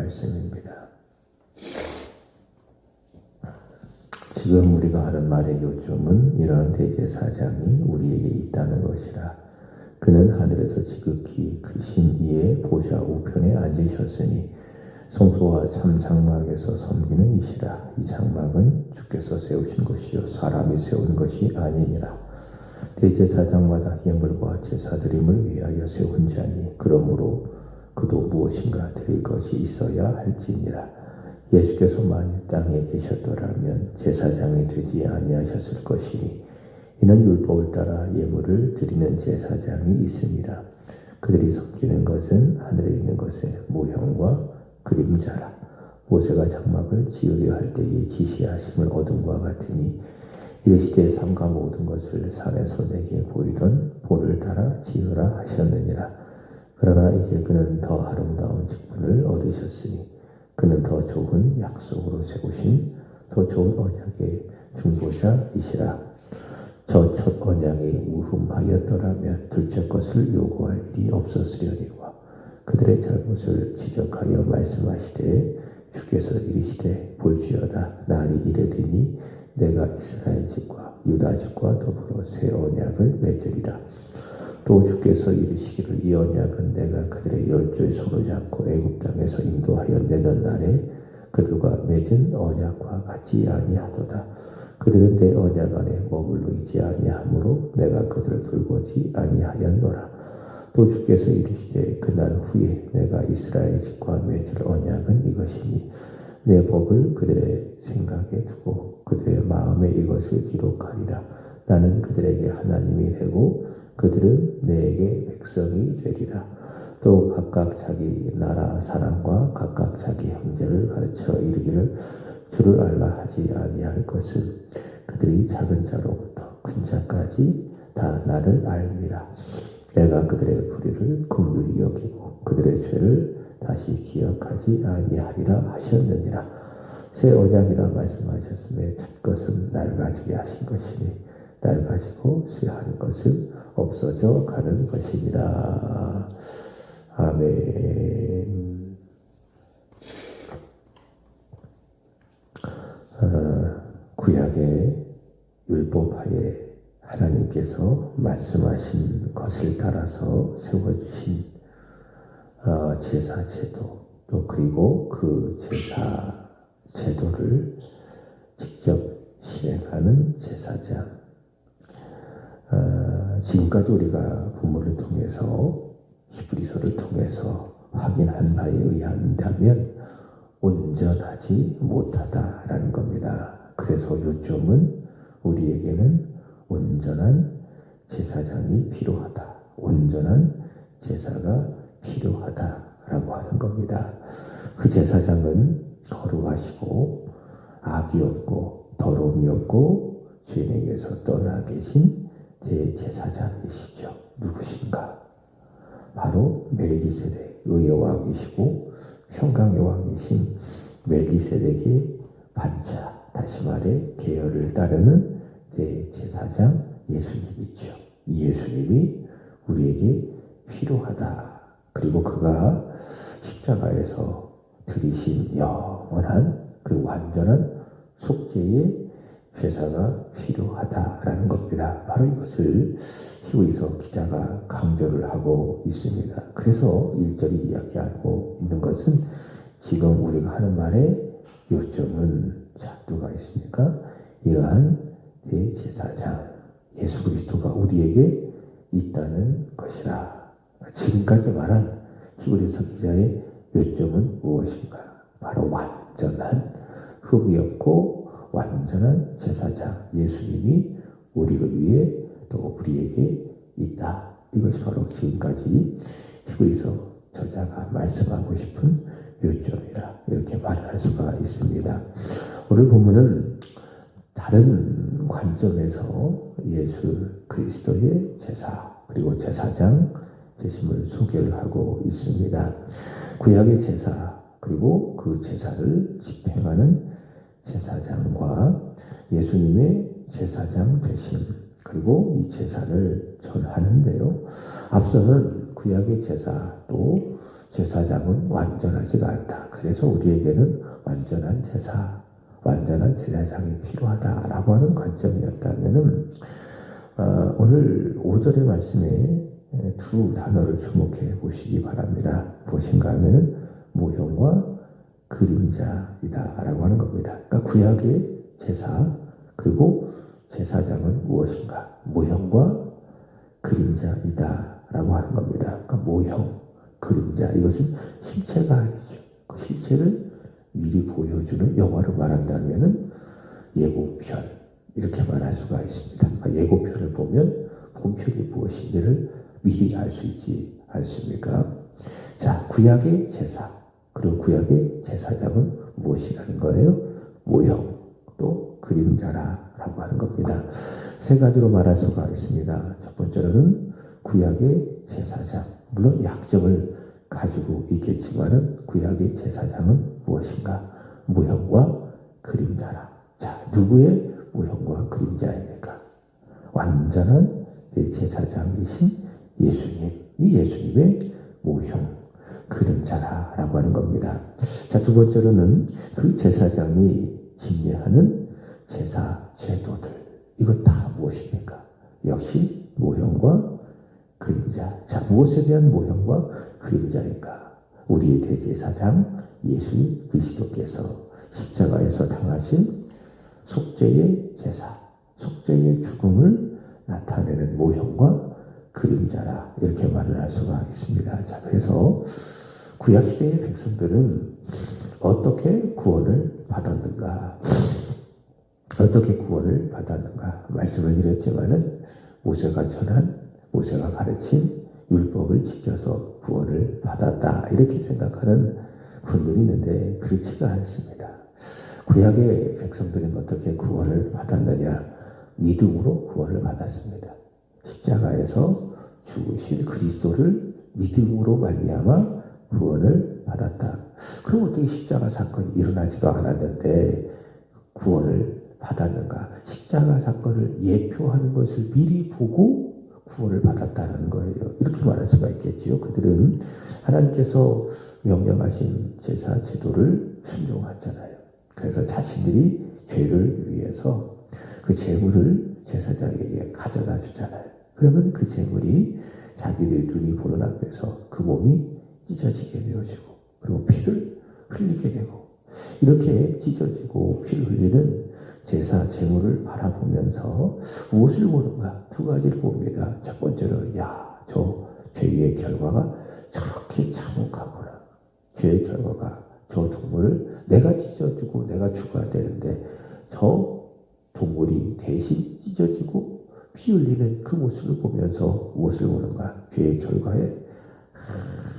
말씀입니다. 지금 우리가 하는 말의 요점은 이러한 대제사장이 우리에게 있다는 것이라. 그는 하늘에서 지극히 크신 이의 보좌 우편에 앉으셨으니 성소와 참 장막에서 섬기는 이시라. 이 장막은 주께서 세우신 것이요 사람이 세운 것이 아니니라. 대제사장마다 예물과 제사드림을 위하여 세운 자니 그러므로 그도 무엇인가 드릴 것이 있어야 할지니라. 예수께서 만일 땅에 계셨더라면 제사장이 되지 아니하셨을 것이니 이는 율법을 따라 예물을 드리는 제사장이 있습니다. 그들이 섬기는 것은 하늘에 있는 것의 모형과 그림자라. 모세가 장막을 지으려 할 때에 지시하심을 얻은 바 같으니 이르시되 삼가 모든 것을 산에서 내게 보이던 본을 따라 지으라 하셨느니라. 그러나 이제 그는 더 아름다운 직분을 얻으셨으니 그는 더 좋은 약속으로 세우신 더 좋은 언약의 중보자이시라. 저 첫 언약이 무흠하였더라면 둘째 것을 요구할 일이 없었으려니와 그들의 잘못을 지적하여 말씀하시되 주께서 이르시되 볼지어다 날이 이르리니 내가 이스라엘 집과 유다 집과 더불어 새 언약을 맺으리라. 또 주께서 이르시기를 이 언약은 내가 그들의 열조의 손을 잡고 애굽 땅에서 인도하여 내던 날에 그들과 맺은 언약과 같지 아니하도다. 그들은 내 언약 안에 머물러 있지 아니하므로 내가 그들을 돌보지 아니하였노라. 또 주께서 이르시되 그날 후에 내가 이스라엘 집과 맺을 언약은 이것이니 내 법을 그들의 생각에 두고 그들의 마음에 이것을 기록하리라. 나는 그들에게 하나님이 되고 그들은 내게 백성이 되리라. 또 각각 자기 나라 사람과 각각 자기 형제를 가르쳐 이르기를 주를 알라 하지 아니할 것은 그들이 작은 자로부터 큰 자까지 다 나를 알미라. 내가 그들의 불의를 긍휼히 여기고 그들의 죄를 다시 기억하지 아니하리라 하셨느니라. 새 언약이라 말씀하셨음에 첫 것은 날 가지게 하신 것이니 날 가지고 쇠하는 것은 없어져 가는 것이니라. 아멘. 구약의 율법하에 하나님께서 말씀하신 것을 따라서 세워주신 제사 제도, 또 그리고 그 제사 제도를 직접 실행하는 제사장. 지금까지 우리가 본문을 통해서 히브리서를 통해서 확인한 바에 의한다면 온전하지 못하다라는 겁니다. 그래서 요점은 우리에게는 온전한 제사장이 필요하다. 온전한 제사가 필요하다라고 하는 겁니다. 그 제사장은 거룩하시고 악이 없고 더러움이 없고 죄인에게서 떠나 계신 제사장이시죠. 누구신가? 바로 멜기세덱, 의의 왕이시고 평강의 왕이신 멜기세덱의 반차, 다시 말해 계열을 따르는 제사장 예수님이죠. 이 예수님이 우리에게 필요하다. 그리고 그가 십자가에서 드리신 영원한 그 완전한 속죄의 제사가 필요하다라는 겁니다. 바로 이것을 히브리서 기자가 강조를 하고 있습니다. 그래서 1절이 이야기하고 있는 것은 지금 우리가 하는 말의 요점은 누가 있습니까? 이러한 대제사장 예수 그리스도가 우리에게 있다는 것이라. 지금까지 말한 히브리서 기자의 요점은 무엇인가? 바로 완전한 흠이 없고 완전한 제사장 예수님이 우리를 위해 또 우리에게 있다. 이것이 바로 지금까지 히브리서 저자가 말씀하고 싶은 요점이라 이렇게 말할 수가 있습니다. 오늘 본문은 다른 관점에서 예수 그리스도의 제사 그리고 제사장 되심을 소개를 하고 있습니다. 구약의 제사 그리고 그 제사를 집행하는 제사장과 예수님의 제사장 되심 그리고 이 제사를 전하는데요. 앞서는 구약의 제사 또 제사장은 완전하지가 않다. 그래서 우리에게는 완전한 제사, 완전한 제사장이 필요하다라고 하는 관점이었다면은 오늘 5절의 말씀에 두 단어를 주목해 보시기 바랍니다. 무엇인가 하면은 모형과 그림자이다라고 하는 겁니다. 그러니까 구약의 제사 그리고 제사장은 무엇인가? 모형과 그림자이다라고 하는 겁니다. 그러니까 모형, 그림자 이것은 실체가 아니죠. 그 실체를 미리 보여주는 영화로 말한다면은 예고편 이렇게 말할 수가 있습니다. 그러니까 예고편을 보면 본편이 무엇인지를 미리 알 수 있지 않습니까? 자, 구약의 제사 그리고 구약의 제사장은 무엇이라는 거예요? 모형 또 그림자라고 하는 겁니다. 세 가지로 말할 수가 있습니다. 첫 번째로는 구약의 제사장 물론 약점을 가지고 있겠지만은 구약의 제사장은 무엇인가? 모형과 그림자라. 자, 누구의 모형과 그림자입니까? 완전한 제사장이신 예수님, 이 예수님의 모형, 그림자라고 하는 겁니다. 자, 두 번째로는 그 제사장이 집례하는 제사 제도들, 이것 다 무엇입니까? 역시 모형과 그림자. 자, 무엇에 대한 모형과 그림자인가? 우리의 대제사장 예수 그리스도께서 십자가에서 당하신 속죄의 제사, 속죄의 죽음을 나타내는 모형과 그림자라 이렇게 말을 할 수가 있습니다. 자, 그래서 구약시대의 백성들은 어떻게 구원을 받았는가? 어떻게 구원을 받았는가? 말씀을 드렸지만은 모세가 전한, 모세가 가르친 율법을 지켜서 구원을 받았다 이렇게 생각하는 분들이 있는데 그렇지가 않습니다. 구약의 백성들은 어떻게 구원을 받았느냐? 믿음으로 구원을 받았습니다. 십자가에서 죽으신 그리스도를 믿음으로 말미암아 구원을 받았다. 그럼 어떻게 십자가 사건이 일어나지도 않았는데 구원을 받았는가? 십자가 사건을 예표하는 것을 미리 보고 구원을 받았다는 거예요. 이렇게 말할 수가 있겠지요. 그들은 하나님께서 명령하신 제사 제도를 순종하잖아요. 그래서 자신들이 죄를 위해서 그 제물을 제사장에게 가져다 주잖아요. 그러면 그 제물이 자기들 눈이 보는 앞에서 그 몸이 찢어지게 되어지고 그리고 피를 흘리게 되고 이렇게 찢어지고 피를 흘리는 제사 제물을 바라보면서 무엇을 보는가? 두 가지를 봅니다. 첫 번째로 저 죄의 결과가 저렇게 참혹하구나. 죄의 결과가 저 동물을 내가 찢어주고 내가 죽어야 되는데 저 동물이 대신 찢어지고 피 흘리는 그 모습을 보면서 무엇을 보는가? 죄의 결과에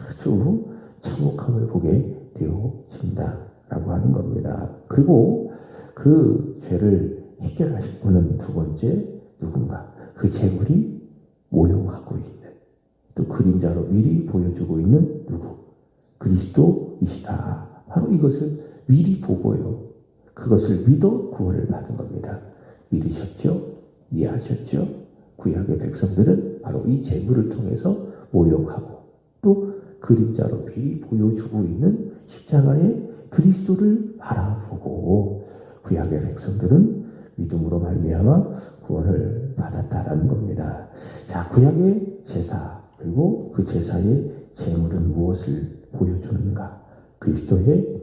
아주 참혹함을 보게 되어진다라고 하는 겁니다. 그리고 그 죄를 해결하실 분은 두 번째 누군가? 그 재물이 모형하고 있는 또 그림자로 미리 보여주고 있는 누구? 그리스도이시다. 바로 이것을 미리 보고요. 그것을 믿어 구원을 받은 겁니다. 믿으셨죠? 이해하셨죠? 구약의 백성들은 바로 이 재물을 통해서 모형하고 또 그림자로 미리 보여주고 있는 십자가의 그리스도를 바라보고 구약의 백성들은 믿음으로 말미암아 구원을 받았다라는 겁니다. 자, 구약의 제사 그리고 그 제사의 제물은 무엇을 보여주는가? 그리스도의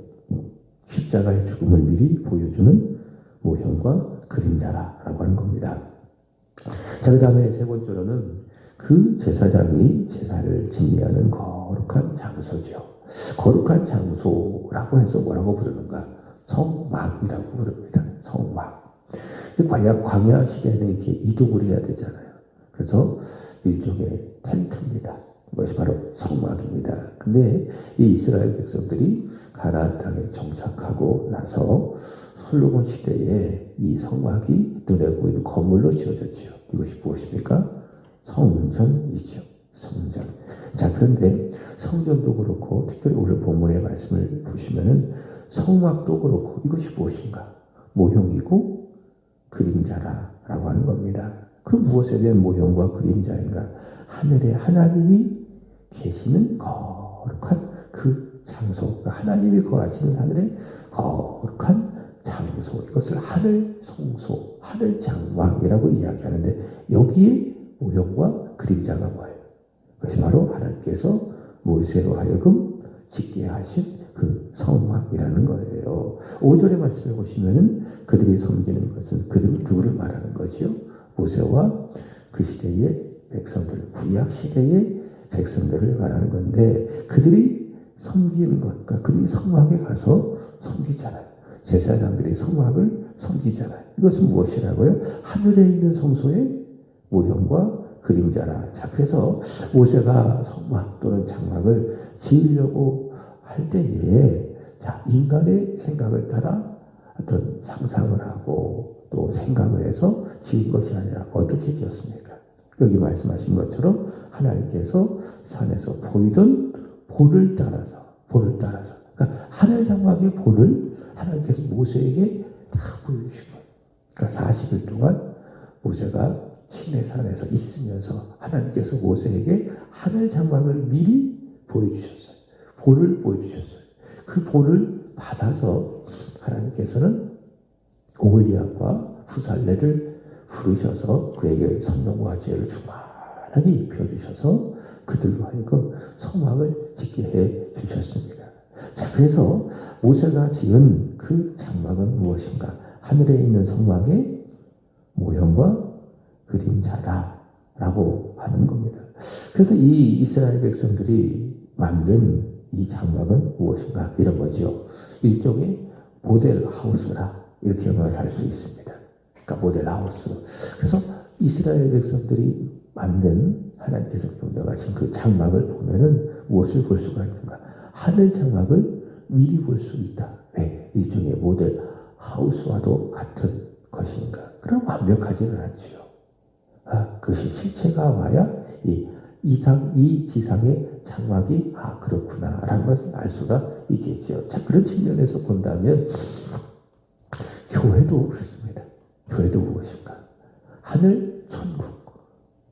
십자가의 죽음을 미리 보여주는 모형과 그림자라고 하는 겁니다. 자, 그 다음에 세 번째로는 그 제사장이 제사를 집례하는 거룩한 장소죠. 거룩한 장소라고 해서 뭐라고 부르는가? 성막이라고 부릅니다. 성막. 광야 시대에는 이렇게 이동을 해야 되잖아요. 그래서 일종의 텐트입니다. 그것이 바로 성막입니다. 근데 이 이스라엘 백성들이 가나안 땅에 정착하고 나서 솔로몬 시대에 이 성막이 눈에 보이는 건물로 지어졌죠. 이것이 무엇입니까? 성전이죠. 성전. 자, 그런데 성전도 그렇고 특별히 오늘 본문의 말씀을 보시면은 성막도 그렇고 이것이 무엇인가? 모형이고 그림자라고 하는 겁니다. 그럼 무엇에 대한 모형과 그림자인가? 하늘에 하나님이 계시는 거룩한 그 장소, 하나님이 거하시는 하늘의 거룩한 장소, 이것을 하늘 성소, 하늘 장막이라고 이야기하는데 여기에 모형과 그림자가 뭐예요? 그것이 바로 하나님께서 모세로 하여금 짓게 하신 그 성막이라는 거예요. 5절의 말씀을 보시면은 그들이 섬기는 것은 누구를 말하는 거죠? 모세와 그 시대의 백성들, 구약 시대의 백성들을 말하는 건데 그들이 섬기는 것, 그러니까 그들이 성막에 가서 섬기잖아요. 제사장들이 성막을 섬기잖아요. 이것은 무엇이라고요? 하늘에 있는 성소의 모형과 그림자라. 자, 그래서 모세가 성막 또는 장막을 지으려고 할 때에 자, 인간의 생각을 따라 어떤 상상을 하고 또 생각을 해서 지은 것이 아니라 어떻게 지었습니까? 여기 말씀하신 것처럼 하나님께서 산에서 보이던 볼을 따라서 그러니까 하늘 장막의 볼을 하나님께서 모세에게 다 보여주신 거예요. 그러니까 40일 동안 모세가 시내산에서 있으면서 하나님께서 모세에게 하늘 장막을 미리 보여주셨어요. 볼을 보여주셨어요. 그 볼을 받아서 하나님께서는 오홀리압과 후살레를 부르셔서 그에게 선동과 지혜를 충만하게 입혀주셔서 그들로 하여금 성막을 짓게 해 주셨습니다. 자, 그래서 모세가 지은 그 장막은 무엇인가? 하늘에 있는 성막의 모형과 그림자다라고 하는 겁니다. 그래서 이 이스라엘 백성들이 만든 이 장막은 무엇인가? 이런 거죠. 일종의 모델 하우스라 이렇게 말할 수 있습니다. 그러니까 모델 하우스. 그래서 이스라엘 백성들이 만든 하나님께서 명령하신 그 장막을 보면은 무엇을 볼 수가 있는가? 하늘 장막을 미리 볼 수 있다. 왜? 일종의 모델 하우스와도 같은 것인가? 그럼 완벽하지는 않지요. 그것이 실체가 와야 이 지상의 장막이 그렇구나 라는 것을 알 수가 있겠죠. 자, 그런 측면에서 본다면 교회도 그렇습니다. 교회도 무엇인가? 하늘 천국,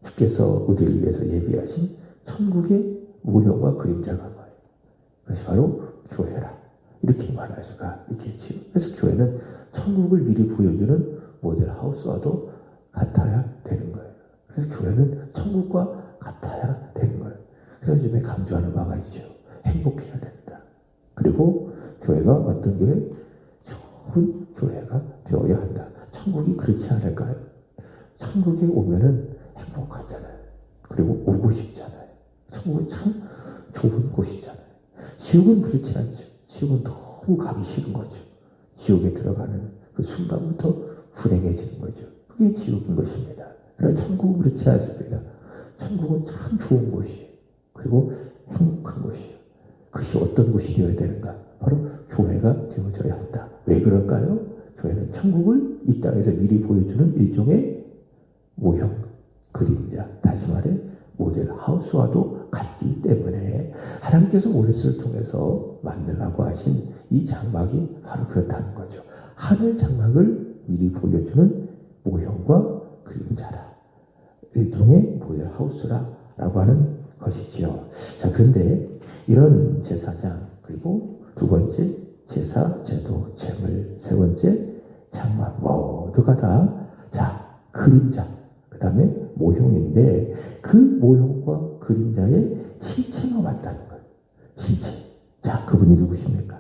주께서 우리를 위해서 예비하신 천국의 모형과 그림자가 뭐예요? 그것이 바로 교회라 이렇게 말할 수가 있겠죠. 그래서 교회는 천국을 미리 보여주는 모델 하우스와도 같아야 되는 거예요. 그래서 교회는 천국과 같아야 되는 거예요. 그래서 요즘에 강조하는 바가 있죠. 행복해야 된다. 그리고 교회가 어떤 교회? 좋은 교회가 되어야 한다. 천국이 그렇지 않을까요? 천국에 오면은 행복하잖아요. 그리고 오고 싶잖아요. 천국은 참 좋은 곳이잖아요. 지옥은 그렇지 않죠. 지옥은 너무 가기 싫은 거죠. 지옥에 들어가는 그 순간부터 불행해지는 거죠. 그게 지옥인 것입니다. 그러나 천국은 그렇지 않습니다. 천국은 참 좋은 곳이에요. 그리고 행복한 곳이에요. 그것이 어떤 곳이 되어야 되는가? 바로 교회가 되어져야 한다. 왜 그럴까요? 교회는 천국을 이 땅에서 미리 보여주는 일종의 모형, 그림자, 다시 말해 모델 하우스와도 같기 때문에 하나님께서 모세를 통해서 만들라고 하신 이 장막이 바로 그렇다는 거죠. 하늘 장막을 미리 보여주는 모형과 그림자라. 일종의 모델 하우스라고 하는 것이지요. 자, 그런데 이런 제사장, 그리고 두 번째 제사, 제도, 제물, 세 번째 장막 모두가 다 그림자, 그 다음에 모형인데 그 모형과 그림자의 실체가 맞다는 거예요. 실체. 자, 그분이 누구십니까?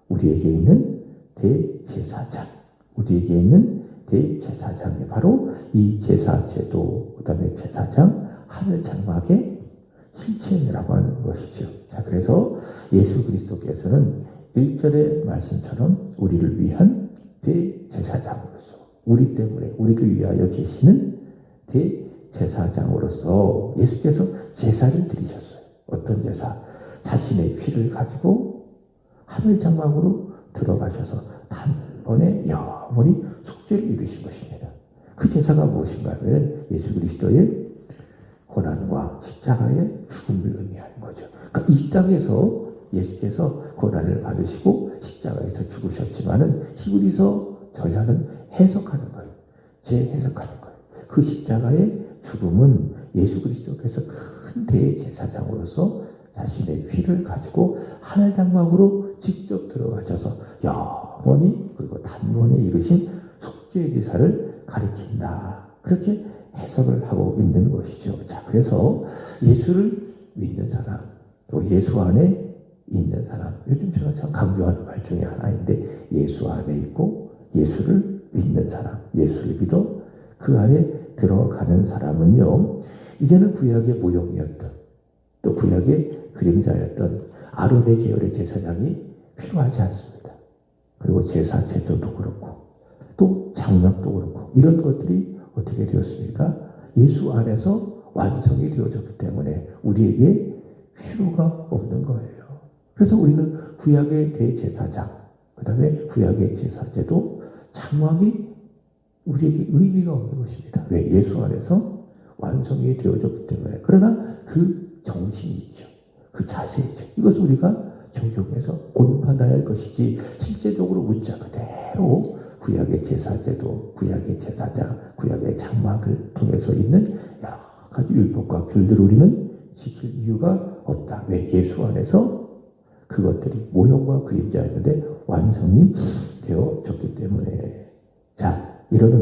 우리에게 있는 대제사장. 우리에게 있는 대제사장이 바로 이 제사, 제도, 그 다음에 제사장, 하늘 장막의 실체라고 하는 것이죠. 자, 그래서 예수 그리스도께서는 1절의 말씀처럼 우리를 위한 대제사장으로서 우리 때문에 우리를 위하여 계시는 대제사장으로서 예수께서 제사를 드리셨어요. 어떤 제사? 자신의 피를 가지고 하늘 장막으로 들어가셔서 단번에 영원히 속죄를 이루신 것입니다. 그 제사가 무엇인가 하면 예수 그리스도의 고난과 십자가의 죽음을 의미하는 거죠. 그러니까 이 땅에서 예수께서 고난을 받으시고 십자가에서 죽으셨지만은 히브리서 저자는 해석하는 거예요. 재해석하는 거예요. 그 십자가의 죽음은 예수 그리스도께서 큰 대제사장으로서 자신의 휘를 가지고 하늘 장막으로 직접 들어가셔서 영원히 그리고 단번에 이루신 속죄제사를 가리킨다. 그렇게 해석을 하고 있는 것이죠. 자, 그래서 예수를 믿는 사람, 또 예수 안에 있는 사람, 요즘 제가 참 강조하는 말 중에 하나인데, 예수 안에 있고 예수를 믿는 사람, 예수를 믿어 그 안에 들어가는 사람은요, 이제는 구약의 모형이었던, 또 구약의 그림자였던 아론의 계열의 제사장이 필요하지 않습니다. 그리고 제사 제도도 그렇고 또 장막도 그렇고 이런 것들이 어떻게 되었습니까? 예수 안에서 완성이 되어졌기 때문에 우리에게 필요가 없는 거예요. 그래서 우리는 구약의 대제사장, 그 다음에 구약의 제사제도, 장막이 우리에게 의미가 없는 것입니다. 왜? 예수 안에서 완성이 되어졌기 때문에. 그러나 그 정신이 있죠. 그 자세이죠. 이것을 우리가 적용해서 본받아야 할 것이지, 실제적으로 문자 그대로 구약의 제사제도, 구약의 제사장, 구약의 장막을 통해서 있는 여러 가지 율법과 규율들을 우리는 지킬 이유가 없다. 왜? 예수 안에서 그것들이 모형과 그림자였는데 완성이 되어졌기 때문에. 자, 이런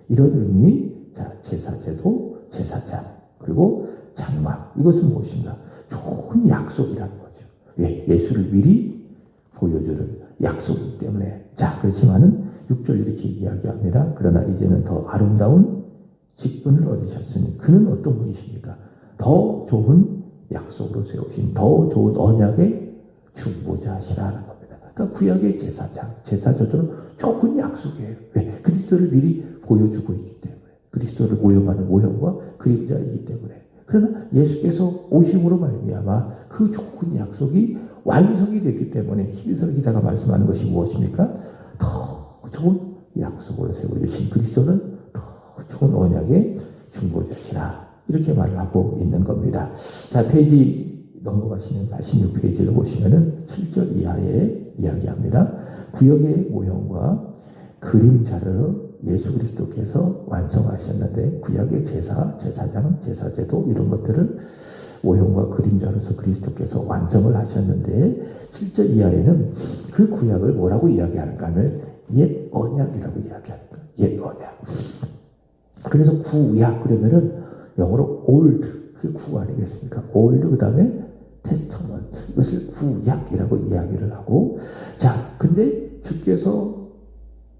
의미, 자, 제사제도, 제사장, 그리고 장막, 이것은 무엇인가? 좋은 약속이라는 거죠. 왜? 예수를 미리 보여주는 약속이기 때문에. 자, 그렇지만은 6절 이렇게 이야기합니다. 그러나 이제는 더 아름다운 직분을 얻으셨으니 그는 어떤 분이십니까? 더 좋은 약속으로 세우신 더 좋은 언약의 중보자시라는 겁니다. 그러니까 구약의 제사장, 제사저들은 좋은 약속이에요. 왜? 그리스도를 미리 보여주고 있기 때문에. 그리스도를 모형하는 모형과 그림자이기 때문에. 그러나 예수께서 오심으로 말미암아 그 좋은 약속이 완성이 됐기 때문에 히브리서 기자가 말씀하는 것이 무엇입니까? 더 좋은 약속으로 세워주신 그리스도는 더 좋은 언약의 중보자시라. 이렇게 말을 하고 있는 겁니다. 자, 페이지 넘어가시면 86페이지를 보시면은 7절 이하에 이야기합니다. 구약의 모형과 그림자를 예수 그리스도께서 완성하셨는데, 구약의 제사, 제사장, 제사제도 이런 것들을 모형과 그림자로서 그리스도께서 완성을 하셨는데, 7절 이하에는 그 구약을 뭐라고 이야기하는가 하면 옛 언약이라고 이야기합니다. 옛 언약. 그래서 구약 그러면은 영어로 old, 그게 구 아니겠습니까? old 그 다음에 testament, 이것을 구약이라고 이야기를 하고, 자, 근데 주께서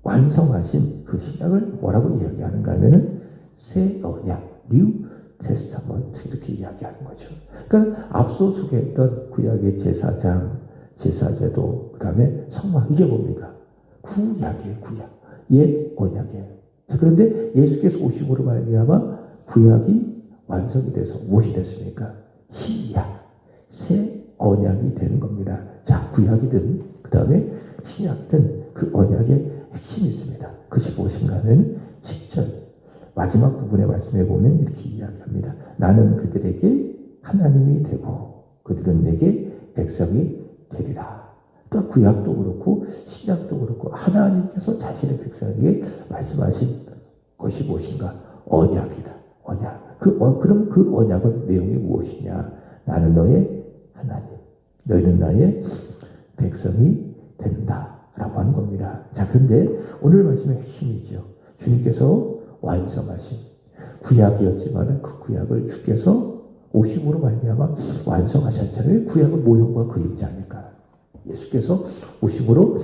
완성하신 그 신약을 뭐라고 이야기하는가 하면은 새 언약, new testament 이렇게 이야기하는 거죠. 그러니까 앞서 소개했던 구약의 제사장, 제사제도, 그 다음에 성막, 이게 뭡니까? 구약이에요, 구약. 옛 언약이에요. 자, 그런데 예수께서 오심으로 말미암아 구약이 완성이 돼서 무엇이 됐습니까? 신약, 새 언약이 되는 겁니다. 자, 구약이든 그 다음에 신약든 그 언약의 핵심이 있습니다. 그것이 무엇인가 하면 10절 마지막 부분의 말씀에 보면 이렇게 이야기합니다. 나는 그들에게 하나님이 되고 그들은 내게 백성이 되리라. 그러니까 구약도 그렇고 신약도 그렇고 하나님께서 자신의 백성에게 말씀하신 것이 무엇인가? 언약이다. 언약. 그럼 그 언약은 내용이 무엇이냐? 나는 너의 하나님, 너희는 나의 백성이 된다. 라고 하는 겁니다. 자, 그런데 오늘 말씀의 핵심이죠. 주님께서 완성하신 구약이었지만 그 구약을 주께서 오심으로 말미암아 완성하셨잖아요. 구약은 모형과 그림자니까. 예수께서 오심으로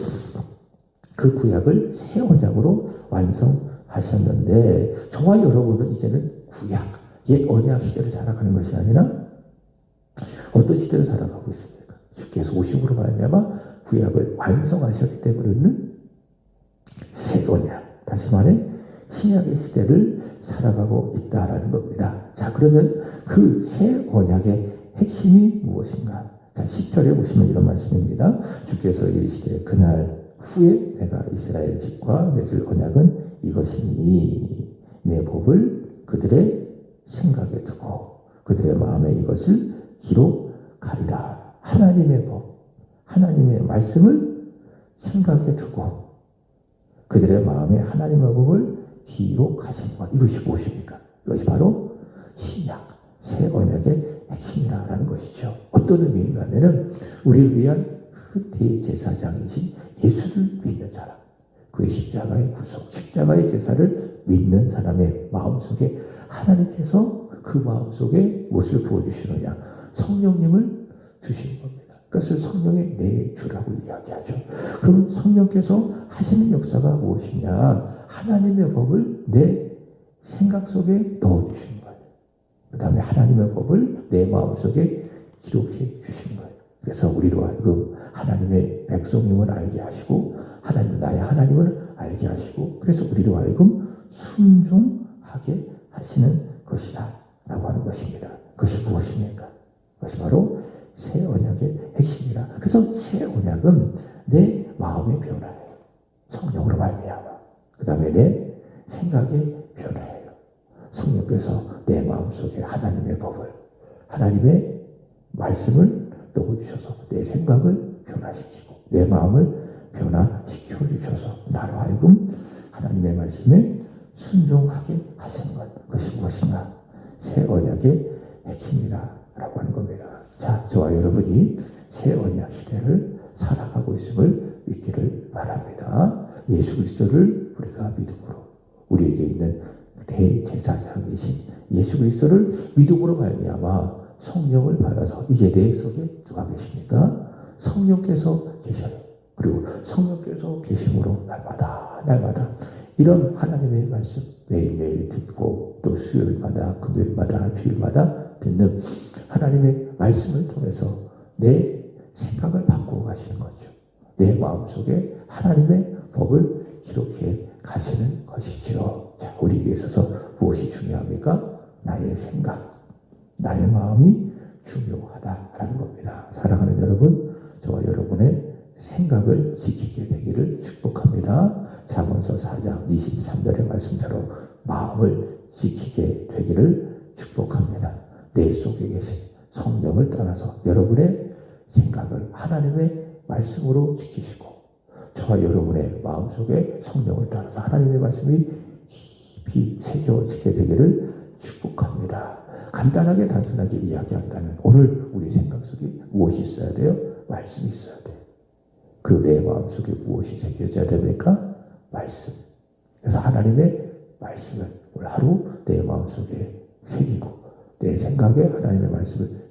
그 구약을 새 언약으로 완성하셨는데, 저와 여러분은 이제는 구약, 옛 언약 시대를 살아가는 것이 아니라 어떤 시대를 살아가고 있습니까? 주께서 오심으로 말미암아 구약을 완성하셨기 때문에는 새 언약, 다시 말해 신약의 시대를 살아가고 있다라는 겁니다. 자, 그러면 그 새 언약의 핵심이 무엇인가? 자, 10절에 보시면 이런 말씀입니다. 주께서 이르시되 그날 후에 내가 이스라엘 집과 맺을 언약은 이것이니 내 법을 그들의 생각에 두고 그들의 마음에 이것을 기록하리라. 하나님의 법, 하나님의 말씀을 생각에 두고 그들의 마음에 하나님의 법을 기록하신 것. 이것이 무엇입니까? 이것이 바로 신약, 새 언약의 핵심이라는 것이죠. 어떤 의미인가 하면은 우리를 위한 대제사장이신 예수를 믿는 사람, 그의 십자가의 구속, 십자가의 제사를 믿는 사람의 마음속에 하나님께서 그 마음속에 무엇을 부어주시느냐? 성령님을 주시는 겁니다. 그것을 성령의 내주라고 이야기하죠. 그럼 성령께서 하시는 역사가 무엇이냐? 하나님의 법을 내 생각 속에 넣어주시는 거예요. 그 다음에 하나님의 법을 내 마음속에 기록해 주시는 거예요. 그래서 우리로 하여금 하나님의 백성임을 알게 하시고 하나님 나의 하나님을 알게 하시고 그래서 우리로 하여금 순종하게 하시는 것이다 라고 하는 것입니다. 그것이 무엇입니까? 그것이 바로 새 언약의 핵심이라. 그래서 새 언약은 내 마음의 변화예요. 성령으로 말미암아. 그 다음에 내 생각의 변화예요. 성령께서 내 마음속에 하나님의 법을, 하나님의 말씀을 넣어주셔서 내 생각을 변화시키고 내 마음을 변화시켜 주셔서 나로 하여금 하나님의 말씀에 순종하게 하시는 것. 그것이 무엇이냐? 새 언약의 핵심이라고 하는 겁니다. 자, 저와 여러분이 새 언약 시대를 살아가고 있음을 믿기를 바랍니다. 예수 그리스도를 우리가 믿음으로 우리에게 있는 대제사장이신 예수 그리스도를 믿음으로 말미암아 성령을 받아서 이제 내 속에 누가 계십니까? 성령께서 계셔요. 그리고 성령께서 계심으로 날마다 이런 하나님의 말씀 매일매일 듣고 또 수요일마다 금요일마다 주일마다 듣는 하나님의 말씀을 통해서 내 생각을 바꾸어 가시는 거죠. 내 마음속에 하나님의 법을 기록해 가시는 것이지요. 자, 우리에게 있어서 무엇이 중요합니까? 나의 생각, 나의 마음이 중요하다라는 겁니다. 사랑하는 여러분, 저와 여러분의 생각을 지키게 되기를 축복합니다. 잠언서 4장 23절의 말씀대로 마음을 지키게 되기를 축복합니다. 내 속에 계신 성령을 따라서 여러분의 생각을 하나님의 말씀으로 지키시고 저와 여러분의 마음속에 성령을 따라서 하나님의 말씀이 깊이 새겨지게 되기를 축복합니다. 간단하게 단순하게 이야기한다면 오늘 우리 생각 속에 무엇이 있어야 돼요? 말씀이 있어야 돼요. 그리고 내 마음속에 무엇이 새겨져야 됩니까? 말씀. 그래서 하나님의 말씀을 오늘 하루 내 마음속에 새기고 내 생각에 하나님의 말씀을